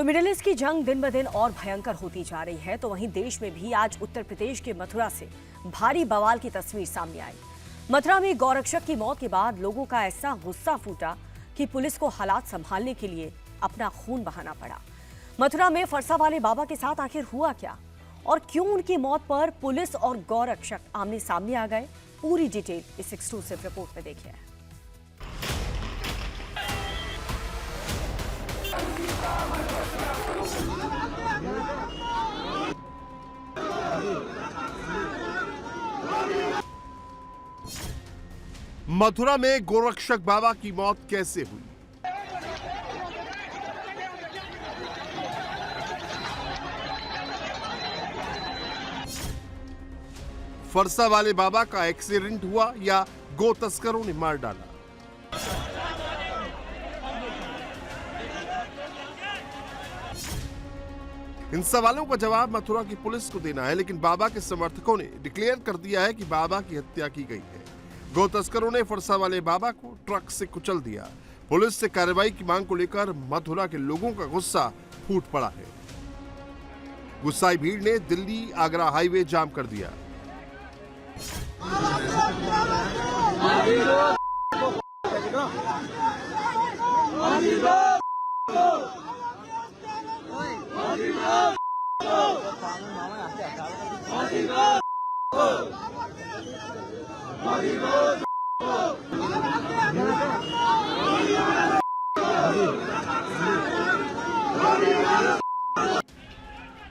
तो middle east की जंग दिन ब दिन और भयंकर होती जा रही है। तो वहीं देश में भी आज उत्तर प्रदेश के मथुरा से भारी बवाल की तस्वीर सामने आई। मथुरा में गौरक्षक की मौत के बाद लोगों का ऐसा गुस्सा फूटा कि पुलिस को हालात संभालने के लिए अपना खून बहाना पड़ा। मथुरा में फरसा वाले बाबा के साथ आखिर हुआ क्या और क्यों उनकी मौत पर पुलिस और गौरक्षक आमने सामने आ गए, पूरी डिटेल इस एक्सक्लूसिव रिपोर्ट में देखिए। मथुरा में गोरक्षक बाबा की मौत कैसे हुई? फरसा वाले बाबा का एक्सीडेंट हुआ या गो तस्करों ने मार डाला? इन सवालों का जवाब मथुरा की पुलिस को देना है, लेकिन बाबा के समर्थकों ने डिक्लेयर कर दिया है कि बाबा की हत्या की गई है। गो तस्करों ने फरसा वाले बाबा को ट्रक से कुचल दिया। पुलिस से कार्रवाई की मांग को लेकर मथुरा के लोगों का गुस्सा फूट पड़ा है। गुस्साई भीड़ ने दिल्ली आगरा हाईवे जाम कर दिया।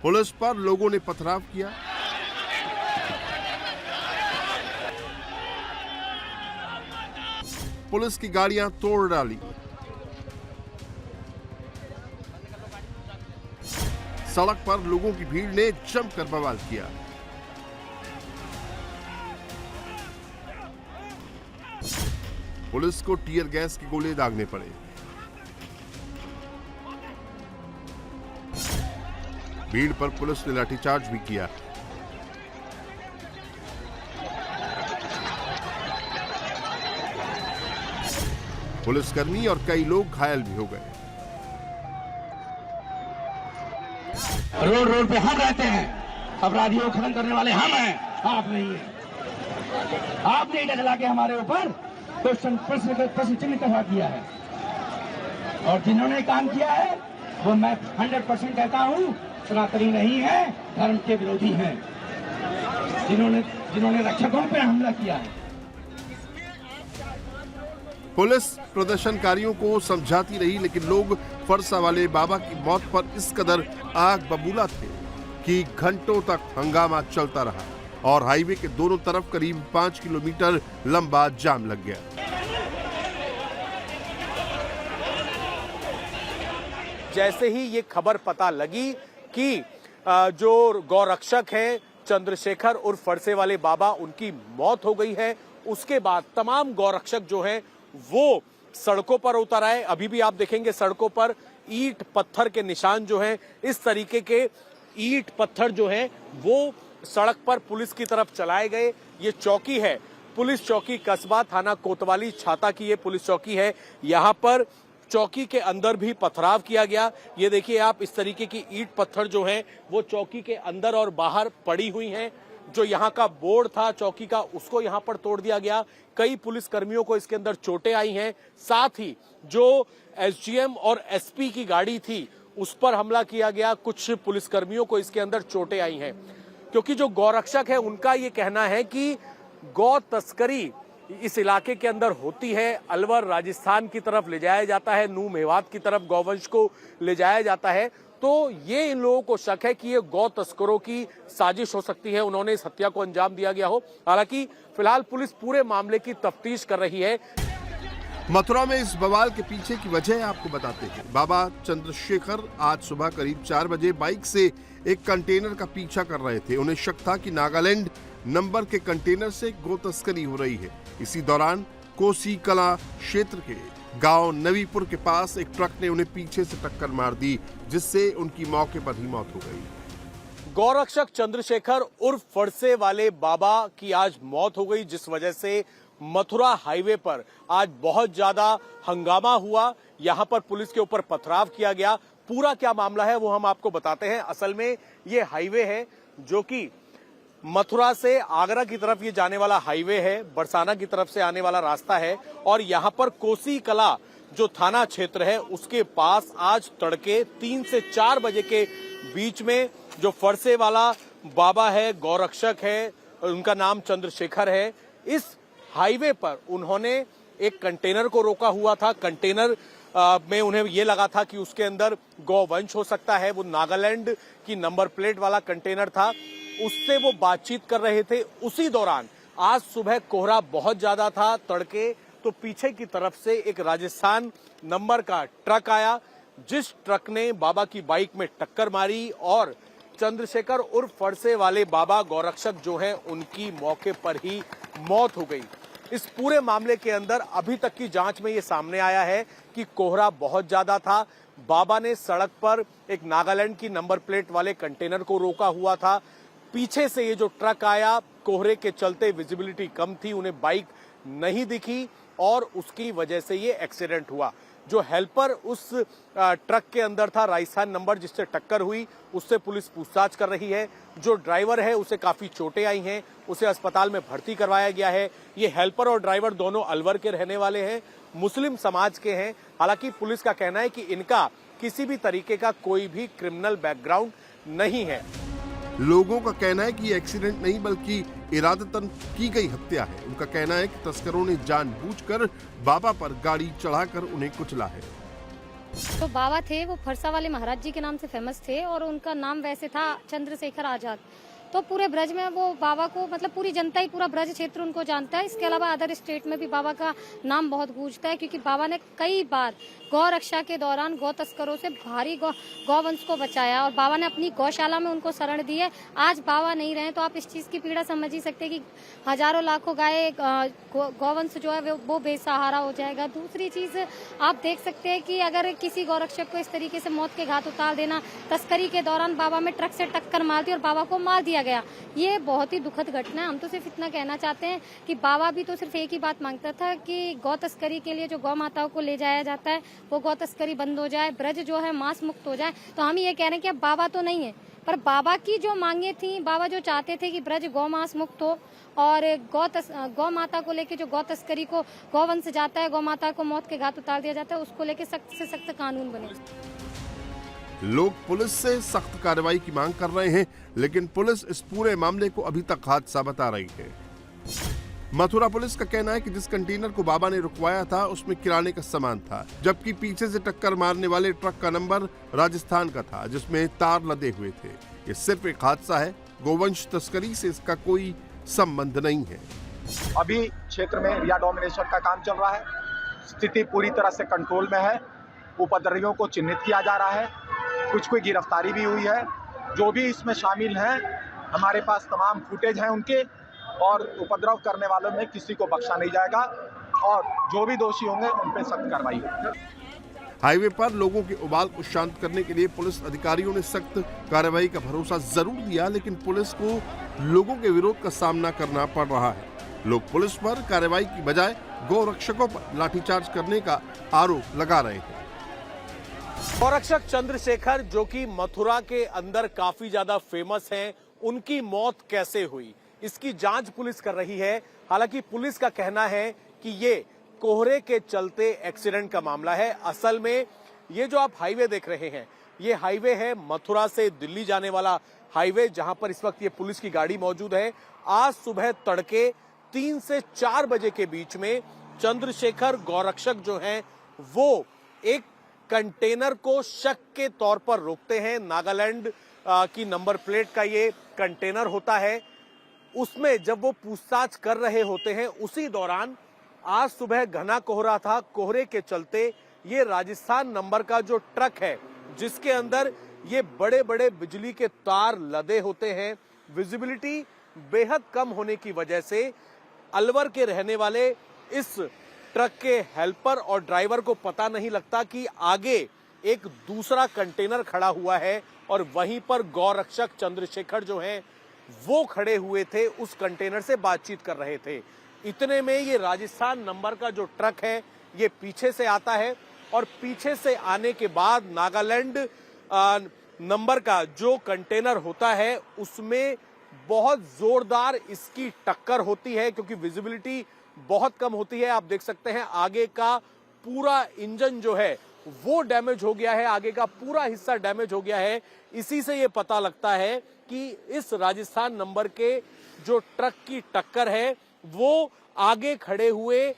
पुलिस पर लोगों ने पथराव किया। पुलिस की गाड़ियां तोड़ डाली। सड़क पर लोगों की भीड़ ने जमकर बवाल किया। पुलिस को टीयर गैस के गोले दागने पड़े। भीड़ पर पुलिस ने लाठीचार्ज भी किया। पुलिसकर्मी और कई लोग घायल भी हो गए। रोड पे हम रहते हैं, अपराधियों को खत्म करने वाले हम हैं, आप नहीं है। आपने ईंटें चला के हमारे ऊपर प्रश्न चिन्ह खड़ा किया है, और जिन्होंने काम किया है वो मैं 100% कहता हूँ सनातनी नहीं है, धर्म के विरोधी हैं, जिन्होंने रक्षकों पर हमला किया है। पुलिस प्रदर्शनकारियों को समझाती रही, लेकिन लोग फरसा वाले बाबा की मौत पर इस कदर आग बबूला थे कि घंटों तक हंगामा चलता रहा और हाईवे के दोनों तरफ करीब 5 किलोमीटर लंबा जाम लग गया। जैसे ही ये खबर पता लगी कि जो गौरक्षक हैं चंद्रशेखर और फरसे वाले बाबा, उनकी मौत हो गई है, उसके बाद तमाम गौरक्षक जो हैं वो सड़कों पर उतर आए। अभी भी आप देखेंगे सड़कों पर ईंट पत्थर के निशान जो हैं, इस तरीके के ईंट पत्थर जो हैं वो सड़क पर पुलिस की तरफ चलाए गए। ये चौकी है पुलिस चौकी, कस्बा थाना कोतवाली छाता की ये पुलिस चौकी है। यहाँ पर चौकी के अंदर भी पथराव किया गया। ये देखिए आप, इस तरीके की ईंट पत्थर जो हैं वो चौकी के अंदर और बाहर पड़ी हुई हैं। जो यहाँ का बोर्ड था चौकी का, उसको यहाँ पर तोड़ दिया गया। कई पुलिस कर्मियों को इसके अंदर चोटें आई हैं। साथ ही जो एसडीएम और एसपी की गाड़ी थी उस पर हमला किया गया। कुछ पुलिस कर्मियों को इसके अंदर चोटें आई हैं, क्योंकि जो गौरक्षक है उनका ये कहना है कि गौ तस्करी इस इलाके के अंदर होती है। अलवर राजस्थान की तरफ ले जाया जाता है, नूह मेवात की तरफ गौवंश को ले जाया जाता है। तो ये इन लोगों को शक है कि ये गौ तस्करों की साजिश हो सकती है, उन्होंने इस हत्या को अंजाम दिया गया हो। हालांकि फिलहाल पुलिस पूरे मामले की तफ्तीश कर रही है। मथुरा में इस बवाल के पीछे की वजह आपको बताते हैं। बाबा चंद्रशेखर आज सुबह करीब 4 बजे बाइक से एक कंटेनर का पीछा कर रहे थे। उन्हें शक था कि नागालैंड नंबर के कंटेनर से गो तस्करी हो रही है। इसी दौरान कोसी कला क्षेत्र के गांव नवीपुर के पास एक ट्रक ने उन्हें पीछे से टक्कर मार दी, जिससे उनकी मौके पर ही मौत हो गई। गौरक्षक चंद्रशेखर उर्फ फरसे वाले बाबा की आज मौत हो गई, जिस वजह से मथुरा हाईवे पर आज बहुत ज्यादा हंगामा हुआ। यहां पर पुलिस के ऊपर पथराव किया गया। पूरा क्या मामला है वो हम आपको बताते हैं। असल में ये हाईवे है जो कि मथुरा से आगरा की तरफ ये जाने वाला हाईवे है, बरसाना की तरफ से आने वाला रास्ता है। और यहाँ पर कोसी कला जो थाना क्षेत्र है उसके पास आज तड़के 3 से 4 बजे के बीच में जो फरसे वाला बाबा है, गौरक्षक है, उनका नाम चंद्रशेखर है, इस हाईवे पर उन्होंने एक कंटेनर को रोका हुआ था। कंटेनर में उन्हें ये लगा था कि उसके अंदर गौवंश हो सकता है। वो नागालैंड की नंबर प्लेट वाला कंटेनर था, उससे वो बातचीत कर रहे थे। उसी दौरान आज सुबह कोहरा बहुत ज्यादा था तड़के, तो पीछे की तरफ से एक राजस्थान नंबर का ट्रक आया, जिस ट्रक ने बाबा की बाइक में टक्कर मारी और चंद्रशेखर उर्फ फरसे वाले बाबा गौरक्षक जो हैं उनकी मौके पर ही मौत हो गई। इस पूरे मामले के अंदर अभी तक की जांच में ये सामने आया है कि कोहरा बहुत ज्यादा था। बाबा ने सड़क पर एक नागालैंड की नंबर प्लेट वाले कंटेनर को रोका हुआ था। पीछे से ये जो ट्रक आया, कोहरे के चलते विजिबिलिटी कम थी, उन्हें बाइक नहीं दिखी और उसकी वजह से ये एक्सीडेंट हुआ। जो हेल्पर उस ट्रक के अंदर था, राजस्थान नंबर जिससे टक्कर हुई, उससे पुलिस पूछताछ कर रही है। जो ड्राइवर है उसे काफी चोटें आई हैं, उसे अस्पताल में भर्ती करवाया गया है। ये हेल्पर और ड्राइवर दोनों अलवर के रहने वाले हैं, मुस्लिम समाज के हैं। हालांकि पुलिस का कहना है कि इनका किसी भी तरीके का कोई भी क्रिमिनल बैकग्राउंड नहीं है। लोगों का कहना है कि ये एक्सीडेंट नहीं बल्कि इरादतन की गई हत्या है। उनका कहना है कि तस्करों ने जानबूझकर बाबा पर गाड़ी चढ़ाकर उन्हें कुचला है। तो बाबा थे वो फरसा वाले महाराज जी के नाम से फेमस थे और उनका नाम वैसे था चंद्रशेखर आजाद। तो पूरे ब्रज में वो बाबा को मतलब पूरी जनता ही, पूरा ब्रज क्षेत्र उनको जानता है। इसके अलावा अदर स्टेट में भी बाबा का नाम बहुत गूंजता है, क्योंकि बाबा ने कई बार गौ रक्षा के दौरान गौ तस्करों से भारी गौवंश को बचाया और बाबा ने अपनी गौशाला में उनको शरण दी है। आज बाबा नहीं रहे तो आप इस चीज की पीड़ा समझ ही सकते हैं कि हजारों लाखों गाय गौवंश जो है वो बेसहारा हो जाएगा। दूसरी चीज आप देख सकते हैं कि अगर किसी गौरक्षक को इस तरीके से मौत के घाट उतार देना, तस्करी के दौरान बाबा में ट्रक से टक्कर मार दी और बाबा को मार दिया गया, ये बहुत ही दुखद घटना है। हम तो सिर्फ इतना कहना चाहते हैं कि बाबा भी तो सिर्फ एक ही बात मांगता था कि गौ तस्करी के लिए जो गौ माताओं को ले जाया जाता है वो गौ तस्करी बंद हो जाए, ब्रज जो है मांस मुक्त हो जाए। तो हम ये कह रहे हैं कि अब बाबा तो नहीं है, पर बाबा की जो मांगे थी, बाबा जो चाहते थे कि ब्रज गौ मांस मुक्त हो और गौ माता को लेके जो गौ तस्करी को गौवंश जाता है, गौ माता को मौत के घाट उतार दिया जाता है, उसको लेके सख्त से सख्त कानून बने। लोग पुलिस से सख्त कार्रवाई की मांग कर रहे हैं, लेकिन पुलिस इस पूरे मामले को अभी तक हादसा बता रही है। मथुरा पुलिस का कहना है कि जिस कंटेनर को बाबा ने रुकवाया था उसमें किराने का सामान था, जबकि पीछे से टक्कर मारने वाले ट्रक का नंबर राजस्थान का था जिसमें तार लदे हुए थे। ये सिर्फ एक हादसा है, गोवंश तस्करी से इसका कोई संबंध नहीं है। अभी क्षेत्र में एरिया डोमिनेशन का काम चल रहा है, स्थिति पूरी तरह से कंट्रोल में है। उपद्रवियों को चिन्हित किया जा रहा है, कुछ कोई गिरफ्तारी भी हुई है। जो भी इसमें शामिल हैं, हमारे पास तमाम फुटेज हैं उनके, और उपद्रव करने वालों में किसी को बख्शा नहीं जाएगा और जो भी दोषी होंगे उन पर सख्त कार्रवाई होगी। हाईवे पर लोगों के उबाल को शांत करने के लिए पुलिस अधिकारियों ने सख्त कार्रवाई का भरोसा जरूर दिया, लेकिन पुलिस को लोगों के विरोध का सामना करना पड़ रहा है। लोग पुलिस पर कार्रवाई की बजाय गौ रक्षकों पर लाठीचार्ज करने का आरोप लगा रहे हैं। गौरक्षक चंद्रशेखर जो कि मथुरा के अंदर काफी ज्यादा फेमस हैं, उनकी मौत कैसे हुई, इसकी जांच पुलिस कर रही है। हालांकि पुलिस का कहना है कि ये कोहरे के चलते एक्सीडेंट का मामला है। असल में ये जो आप हाईवे देख रहे हैं, ये हाईवे है मथुरा से दिल्ली जाने वाला हाईवे, जहां पर इस वक्त ये पुलिस की गाड़ी मौजूद है। आज सुबह तड़के 3 से 4 बजे के बीच में चंद्रशेखर गौरक्षक जो हैं वो एक कंटेनर को शक के तौर पर रोकते हैं। नागालैंड की नंबर प्लेट का ये कंटेनर होता है। उसमें जब वो पूछताछ कर रहे होते हैं, उसी दौरान आज सुबह घना कोहरा था। कोहरे के चलते ये राजस्थान नंबर का जो ट्रक है, जिसके अंदर ये बड़े बड़े बिजली के तार लदे होते हैं, विजिबिलिटी बेहद कम होने की वजह से अलवर के रहने वाले इस ट्रक के हेल्पर और ड्राइवर को पता नहीं लगता कि आगे एक दूसरा कंटेनर खड़ा हुआ है और वहीं पर गौरक्षक चंद्रशेखर जो हैं वो खड़े हुए थे, उस कंटेनर से बातचीत कर रहे थे। इतने में ये राजस्थान नंबर का जो ट्रक है ये पीछे से आता है और पीछे से आने के बाद नागालैंड नंबर का जो कंटेनर होता है उसमें बहुत जोरदार इसकी टक्कर होती है, क्योंकि विजिबिलिटी बहुत कम होती है। आप देख सकते हैं आगे का पूरा इंजन जो है वो डैमेज हो गया है, आगे का पूरा हिस्सा डैमेज हो गया है। इसी से ये पता लगता है कि इस राजस्थान नंबर के जो ट्रक की टक्कर है वो आगे खड़े हुए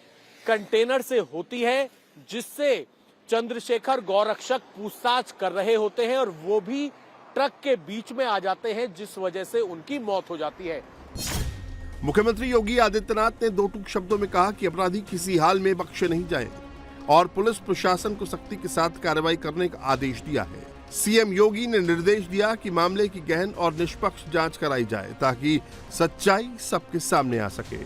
कंटेनर से होती है, जिससे चंद्रशेखर गौरक्षक पूछताछ कर रहे होते हैं और वो भी ट्रक के बीच में आ जाते हैं, जिस वजह से उनकी मौत हो जाती है। मुख्यमंत्री योगी आदित्यनाथ ने दो टूक शब्दों में कहा कि अपराधी किसी हाल में बख्शे नहीं जाए और पुलिस प्रशासन को सख्ती के साथ कार्रवाई करने का आदेश दिया है। सीएम योगी ने निर्देश दिया कि मामले की गहन और निष्पक्ष जांच कराई जाए ताकि सच्चाई सबके सामने आ सके।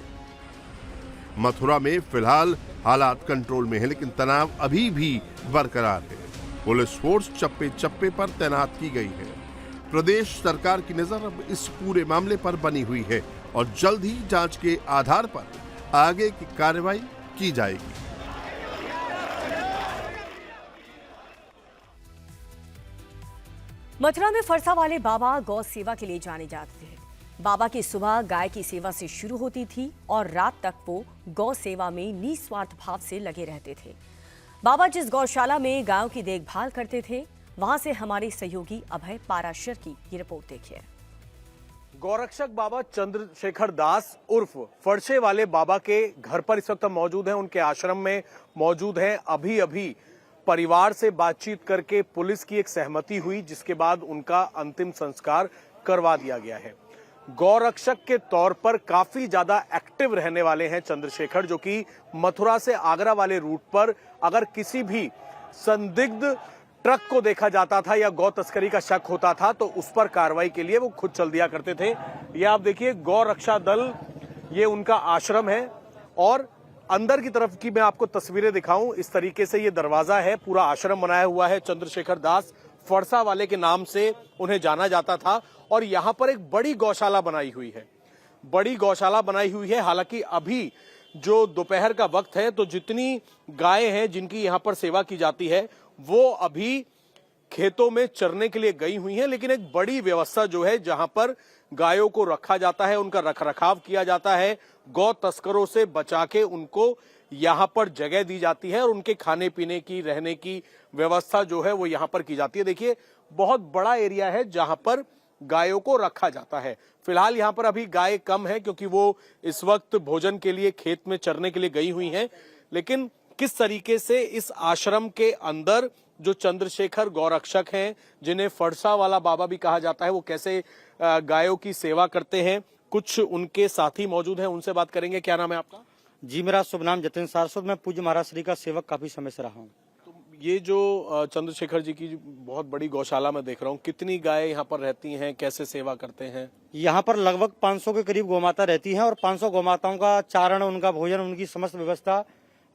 मथुरा में फिलहाल हालात कंट्रोल में है, लेकिन तनाव अभी भी बरकरार है। पुलिस फोर्स चप्पे चप्पे पर तैनात की गई है। प्रदेश सरकार की नजर अब इस पूरे मामले पर बनी हुई है और जल्द ही जांच के आधार पर आगे की कार्रवाई की जाएगी। मथुरा में फरसा वाले बाबा गौ सेवा के लिए जाने जाते थे। बाबा की सुबह गाय की सेवा से शुरू होती थी और रात तक वो गौ सेवा में निस्वार्थ भाव से लगे रहते थे। बाबा जिस गौशाला में गायों की देखभाल करते थे, वहां से हमारे सहयोगी अभय पाराशर की ये रिपोर्ट देखिए। गौरक्षक बाबा चंद्रशेखर दास उर्फ फरसे वाले बाबा के घर पर इस वक्त मौजूद हैं, उनके आश्रम में मौजूद हैं। अभी अभी परिवार से बातचीत करके पुलिस की एक सहमति हुई, जिसके बाद उनका अंतिम संस्कार करवा दिया गया है। गौरक्षक के तौर पर काफी ज्यादा एक्टिव रहने वाले हैं चंद्रशेखर, जो कि मथुरा से आगरा वाले रूट पर अगर किसी भी संदिग्ध ट्रक को देखा जाता था या गौ तस्करी का शक होता था तो उस पर कार्रवाई के लिए वो खुद चल दिया करते थे। ये आप देखिए गौ रक्षा दल, ये उनका आश्रम है और अंदर की तरफ की मैं आपको तस्वीरें दिखाऊं। इस तरीके से ये दरवाजा है, पूरा आश्रम बनाया हुआ है। चंद्रशेखर दास फरसा वाले के नाम से उन्हें जाना जाता था और यहाँ पर एक बड़ी गौशाला बनाई हुई है, बड़ी गौशाला बनाई हुई है। हालांकि अभी जो दोपहर का वक्त है तो जितनी गायें हैं जिनकी यहाँ पर सेवा की जाती है वो अभी खेतों में चरने के लिए गई हुई हैं, लेकिन एक बड़ी व्यवस्था जो है जहां पर गायों को रखा जाता है, उनका रखरखाव किया जाता है, गौ तस्करों से बचा के उनको यहाँ पर जगह दी जाती है और उनके खाने पीने की, रहने की व्यवस्था जो है वो यहाँ पर की जाती है। देखिए बहुत बड़ा एरिया है जहां पर गायों को रखा जाता है। फिलहाल यहाँ पर अभी गाय कम है क्योंकि वो इस वक्त भोजन के लिए खेत में चरने के लिए गई हुई हैं, लेकिन किस तरीके से इस आश्रम के अंदर जो चंद्रशेखर गौरक्षक हैं, जिन्हें फरसा वाला बाबा भी कहा जाता है, वो कैसे गायों की सेवा करते हैं, कुछ उनके साथी मौजूद हैं, उनसे बात करेंगे। क्या नाम है आपका? जी, मेरा शुभ नाम जतिन सारस्वत। मैं पूज्य महाराज श्री का सेवक काफी समय से रहा हूँ। तो ये जो चंद्रशेखर जी की बहुत बड़ी गौशाला में देख रहा हूँ, कितनी गायें यहाँ पर रहती हैं, कैसे सेवा करते हैं? यहाँ पर लगभग 500 के करीब गौमाता रहती हैं और 500 गौमाताओं का चारण, उनका भोजन, उनकी समस्त व्यवस्था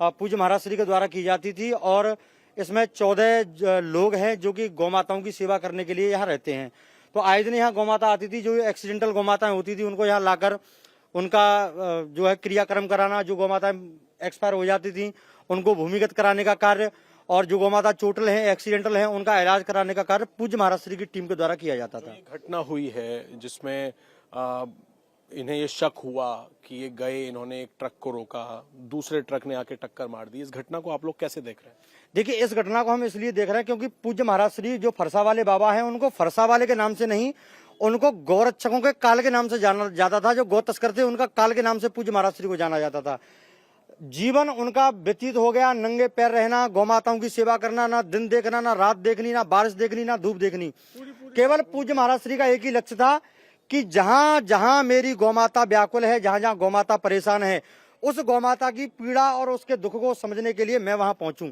पूज्य महाराज श्री के द्वारा की जाती थी। और इसमें 14 लोग हैं जो कि गौमाताओं की सेवा करने के लिए यहाँ रहते हैं। तो आए दिन यहाँ गौमाता आती थी, जो एक्सीडेंटल गौमाताएं होती थी उनको यहाँ लाकर उनका जो है क्रियाक्रम कराना, जो गौमाताएं एक्सपायर हो जाती थी उनको भूमिगत कराने का कार्य, और जो गौमाता चोटल हैं, एक्सीडेंटल हैं, उनका इलाज कराने का कार्य पूज्य महाराज श्री की टीम के द्वारा किया जाता था। घटना हुई है जिसमें इन्हें ये शक हुआ कि ये गए, इन्होंने एक ट्रक को रोका, दूसरे ट्रक ने आके टक्कर मार दी, इस घटना को आप लोग कैसे देख रहे हैं? देखिए, इस घटना को हम इसलिए देख रहे हैं क्योंकि पूज्य महाराज श्री जो फरसा वाले बाबा हैं उनको फरसा वाले के नाम से नहीं, उनको गौरक्षकों के काल के नाम से जाना जाता था। जो गौ तस्कर थे उनका काल के नाम से पूज्य महाराज श्री को जाना जाता था। जीवन उनका व्यतीत हो गया नंगे पैर रहना, गौमाताओं की सेवा करना, ना दिन देखना, ना रात देखनी, ना बारिश देखनी, ना धूप देखनी। केवल पूज्य महाराज श्री का एक ही लक्ष्य था कि जहां जहां मेरी गौमाता व्याकुल है, जहां जहां गौमाता परेशान है, उस गौमाता की पीड़ा और उसके दुख को समझने के लिए मैं वहां पहुंचूं।